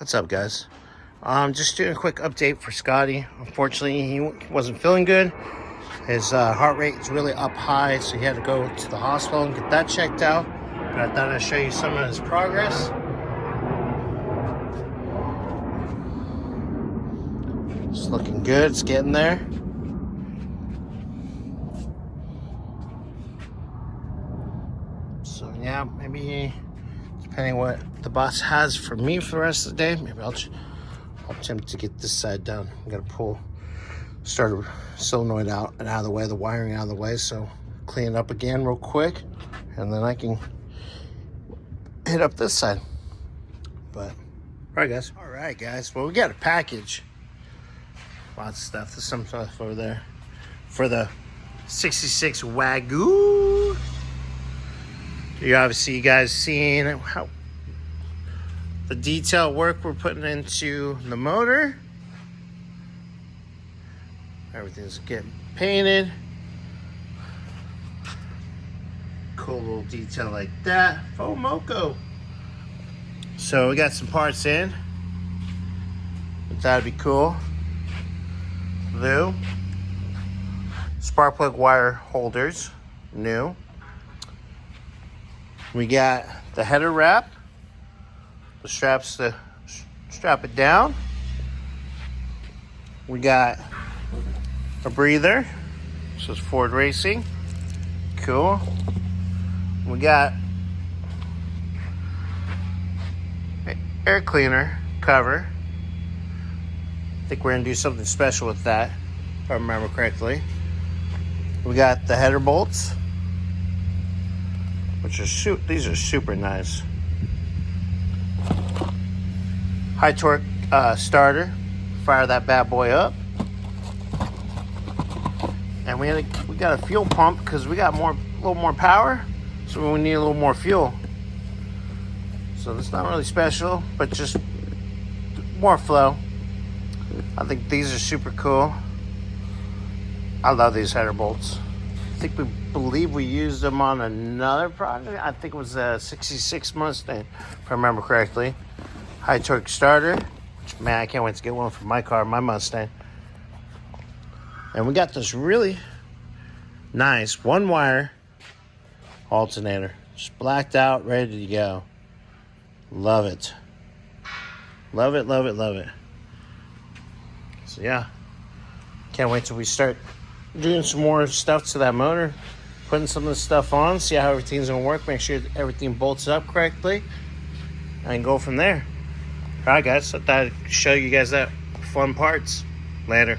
What's up, guys? Just doing a quick update for Scotty. Unfortunately, he wasn't feeling good. His heart rate is really up high, so he had to go to the hospital and get that checked out. But I thought I'd show you some of his progress. It's looking good. It's getting there. So yeah, maybe depending what the boss has for me for the rest of the day, maybe I'll attempt to get this side done. I'm gonna start a solenoid out and out of the way, the wiring out of the way, so clean it up again real quick, and then I can hit up this side. But all right guys, well, we got a package. Lots of stuff. There's some stuff over there for the 66 Wagon. You guys seeing how the detail work we're putting into the motor. Everything's getting painted. Cool little detail like that. Fomoco. So we got some parts in. That'd be cool. Blue. Spark plug wire holders. New. We got the header wrap. The straps to strap it down. We got a breather. This is Ford Racing. Cool. We got an air cleaner cover. I think we're gonna do something special with that, if I remember correctly. We got the header bolts, which are these are super nice. High torque starter. Fire that bad boy up. And we got a fuel pump because we got a little more power, so we need a little more fuel. So it's not really special, but just more flow. I think these are super cool. I love these header bolts. I believe we used them on another project. I think it was a 66 Mustang, if I remember correctly. High torque starter, which, man, I can't wait to get one for my car, my Mustang. And we got this really nice one wire alternator, just blacked out, ready to go. Love it. Love it, love it, love it. So yeah, can't wait till we start doing some more stuff to that motor, putting some of the stuff on, see how everything's gonna work, make sure everything bolts up correctly, and go from there. All right, guys, I thought I'd show you guys that fun parts. Later.